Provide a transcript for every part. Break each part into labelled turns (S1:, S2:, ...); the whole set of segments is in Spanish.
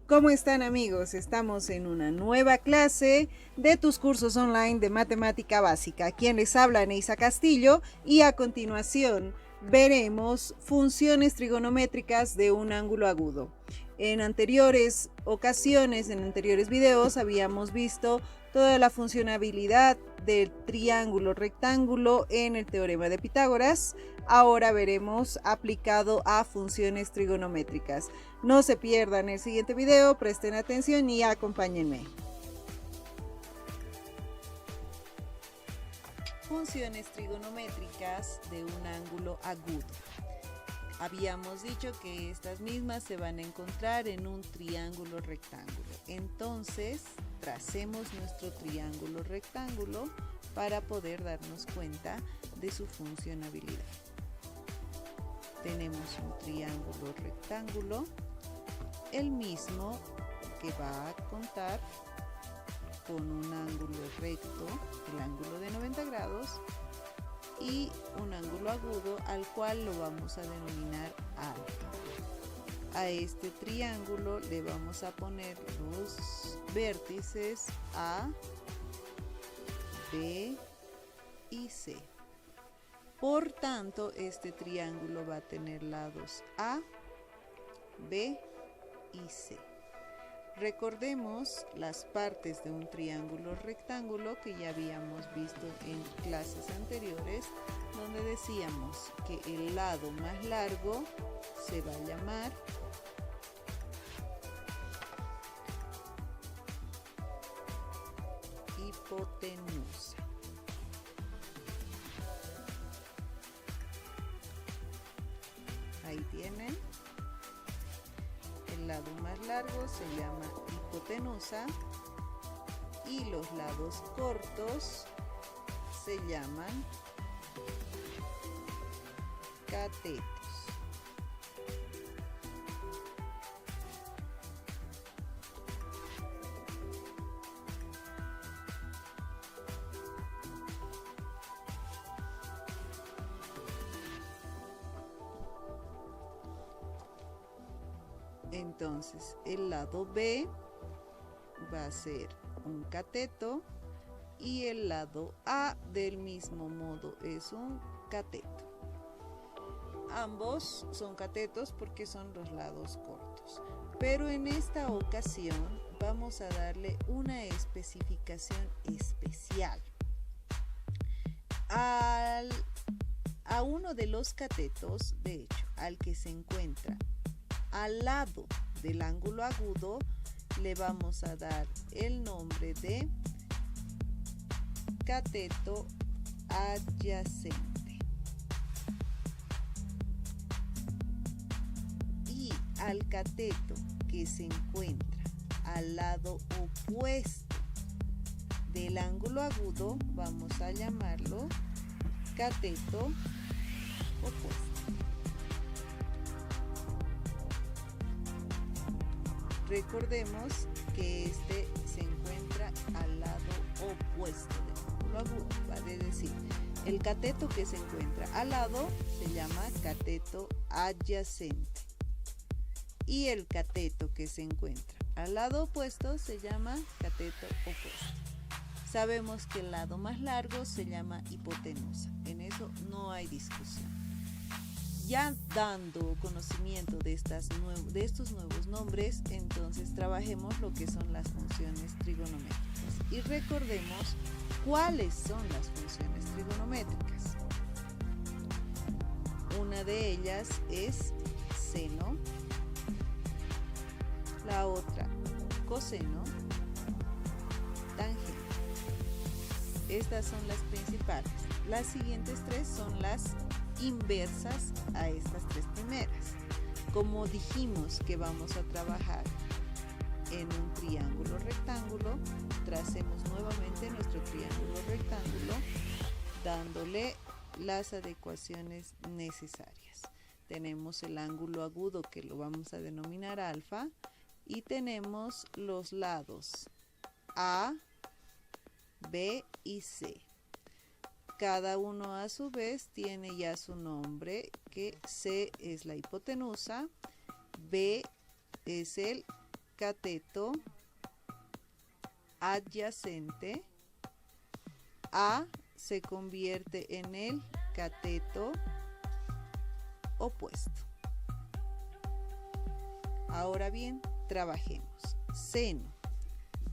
S1: ¿Cómo están amigos? Estamos en una nueva clase de tus cursos online de matemática básica. Quien les habla, Neisa Castillo, y a continuación veremos funciones trigonométricas de un ángulo agudo. En anteriores ocasiones, en anteriores videos, habíamos visto toda la funcionabilidad del triángulo rectángulo en el teorema de Pitágoras. Ahora veremos aplicado a funciones trigonométricas. No se pierdan el siguiente video, presten atención y acompáñenme. Funciones trigonométricas de un ángulo agudo. Habíamos dicho que estas mismas se van a encontrar en un triángulo rectángulo. Entonces, tracemos nuestro triángulo rectángulo para poder darnos cuenta de su funcionabilidad. Tenemos un triángulo rectángulo, el mismo que va a contar con un ángulo recto, el ángulo de 90 grados, y un ángulo agudo al cual lo vamos a denominar alfa. A este triángulo le vamos a poner los vértices A, B y C. Por tanto, este triángulo va a tener lados A, B y C. Recordemos las partes de un triángulo rectángulo que ya habíamos visto en clases anteriores, donde decíamos que el lado más largo se va a llamar hipotenusa. Ahí tienen. El lado más largo se llama hipotenusa y los lados cortos se llaman catetos. Entonces, el lado B va a ser un cateto y el lado A del mismo modo es un cateto. Ambos son catetos porque son los lados cortos. Pero en esta ocasión vamos a darle una especificación especial. A uno de los catetos, de hecho, al que se encuentra al lado del ángulo agudo, le vamos a dar el nombre de cateto adyacente. Y al cateto que se encuentra al lado opuesto del ángulo agudo, vamos a llamarlo cateto opuesto. Recordemos que este se encuentra al lado opuesto del ángulo agudo, vale decir, el cateto que se encuentra al lado se llama cateto adyacente y el cateto que se encuentra al lado opuesto se llama cateto opuesto. Sabemos que el lado más largo se llama hipotenusa, en eso no hay discusión. Ya dando conocimiento de estos nuevos nombres, entonces trabajemos lo que son las funciones trigonométricas y recordemos cuáles son las funciones trigonométricas. Una de ellas es seno, la otra coseno, tangente. Estas son las principales. Las siguientes tres son las inversas a estas tres primeras. Como dijimos que vamos a trabajar en un triángulo rectángulo, tracemos nuevamente nuestro triángulo rectángulo dándole las adecuaciones necesarias. Tenemos el ángulo agudo que lo vamos a denominar alfa y tenemos los lados A, B y C. Cada uno a su vez tiene ya su nombre, que C es la hipotenusa, B es el cateto adyacente, A se convierte en el cateto opuesto. Ahora bien, trabajemos. Seno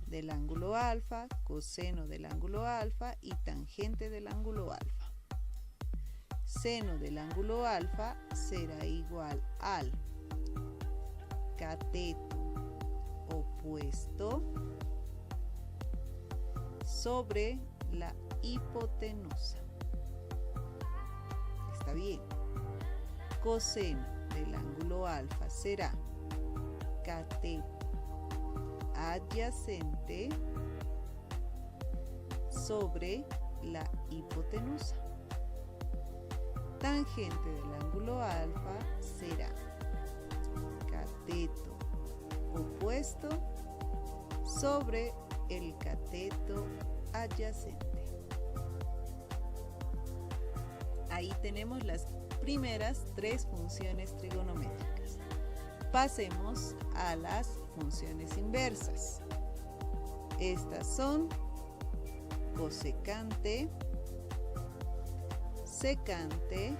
S1: del ángulo alfa, coseno del ángulo alfa y tangente del ángulo alfa. Seno del ángulo alfa será igual al cateto opuesto sobre la hipotenusa. Está bien. Coseno del ángulo alfa será cateto adyacente sobre la hipotenusa. Tangente del ángulo alfa será cateto opuesto sobre el cateto adyacente. Ahí tenemos las primeras tres funciones trigonométricas. Pasemos a las funciones inversas. Estas son cosecante, secante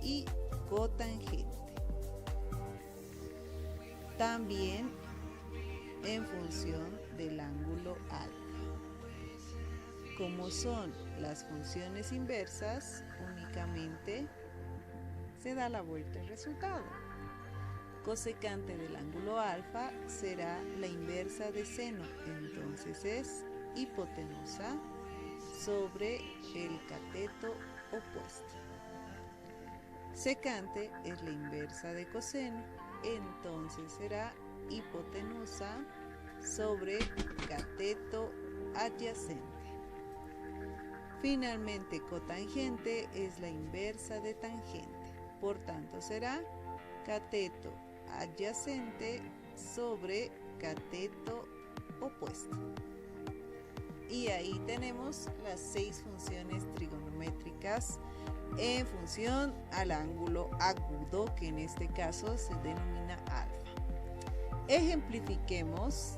S1: y cotangente. También en función del ángulo alfa. Como son las funciones inversas, únicamente se da la vuelta al resultado. Cosecante del ángulo alfa será la inversa de seno, entonces es hipotenusa sobre el cateto opuesto. Secante es la inversa de coseno, entonces será hipotenusa sobre cateto adyacente. Finalmente, cotangente es la inversa de tangente, por tanto será cateto adyacente sobre cateto opuesto. Y ahí tenemos las 6 funciones trigonométricas en función al ángulo agudo, que en este caso se denomina alfa. Ejemplifiquemos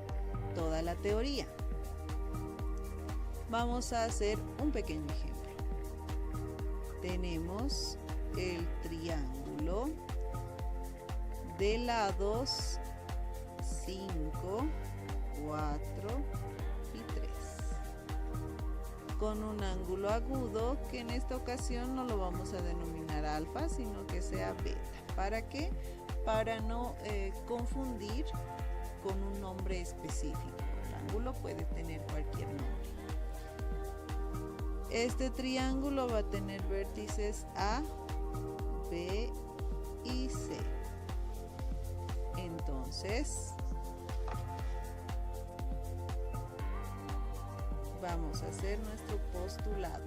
S1: toda la teoría. Vamos a hacer un pequeño ejemplo. Tenemos el triángulo de lados 5, 4 y 3, con un ángulo agudo que en esta ocasión no lo vamos a denominar alfa, sino que sea beta. ¿Para qué? Para no confundir con un nombre específico. El ángulo puede tener cualquier nombre. Este triángulo va a tener vértices A, B y C. Entonces, vamos a hacer nuestro postulado.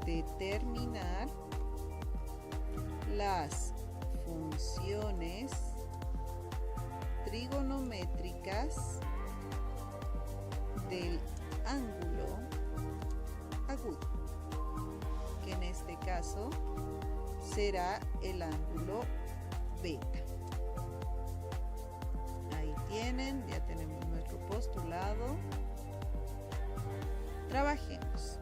S1: Determinar las funciones trigonométricas del ángulo agudo, que en este caso será el ángulo beta. Ahí tienen, ya tenemos nuestro postulado. Trabajemos.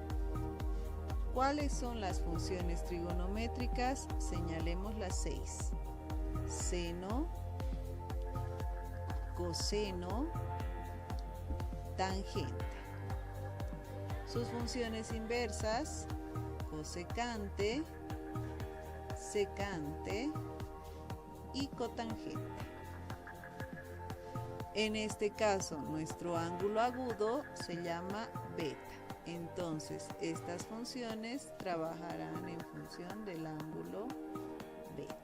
S1: ¿Cuáles son las funciones trigonométricas? Señalemos las 6. Seno, coseno, tangente. Sus funciones inversas: cosecante, secante y cotangente. En este caso, nuestro ángulo agudo se llama beta. Entonces, estas funciones trabajarán en función del ángulo beta.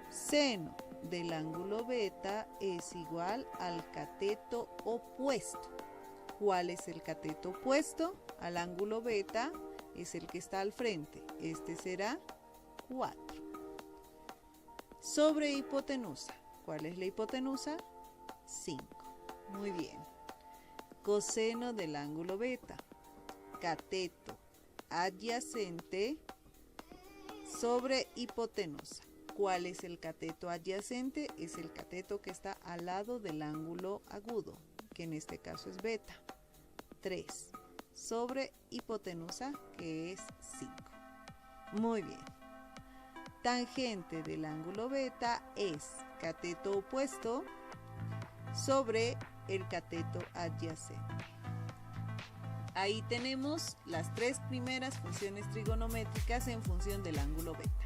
S1: Seno del ángulo beta es igual al cateto opuesto. ¿Cuál es el cateto opuesto al ángulo beta? Es el que está al frente. Este será 4. Sobre hipotenusa. ¿Cuál es la hipotenusa? 5. Muy bien. Coseno del ángulo beta. Cateto adyacente sobre hipotenusa. ¿Cuál es el cateto adyacente? Es el cateto que está al lado del ángulo agudo, que en este caso es beta. 3. Sobre hipotenusa, que es 5. Muy bien. Tangente del ángulo beta es cateto opuesto sobre el cateto adyacente. Ahí tenemos las 3 primeras funciones trigonométricas en función del ángulo beta.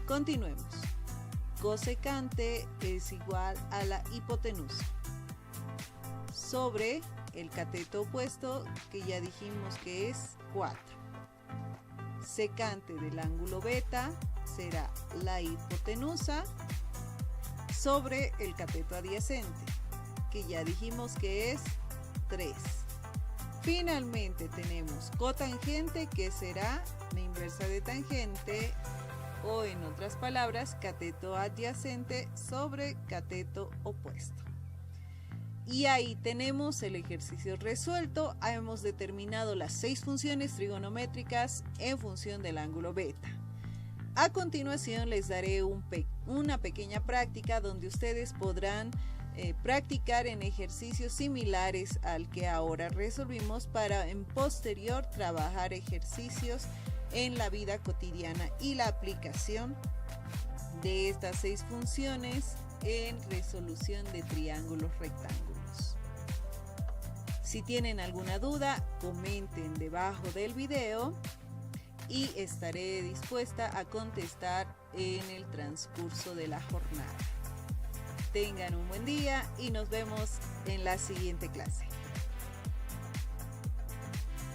S1: Continuemos. Cosecante es igual a la hipotenusa sobre el cateto opuesto, que ya dijimos que es 4. Secante del ángulo beta será la hipotenusa sobre el cateto adyacente, que ya dijimos que es 3. Finalmente tenemos cotangente, que será la inversa de tangente, o en otras palabras, cateto adyacente sobre cateto opuesto. Y ahí tenemos el ejercicio resuelto. Hemos determinado las 6 funciones trigonométricas en función del ángulo beta. A continuación les daré una pequeña práctica donde ustedes podrán practicar en ejercicios similares al que ahora resolvimos, para en posterior trabajar ejercicios en la vida cotidiana y la aplicación de estas 6 funciones en resolución de triángulos rectángulos. Si tienen alguna duda, comenten debajo del video y estaré dispuesta a contestar en el transcurso de la jornada. Tengan un buen día y nos vemos en la siguiente clase.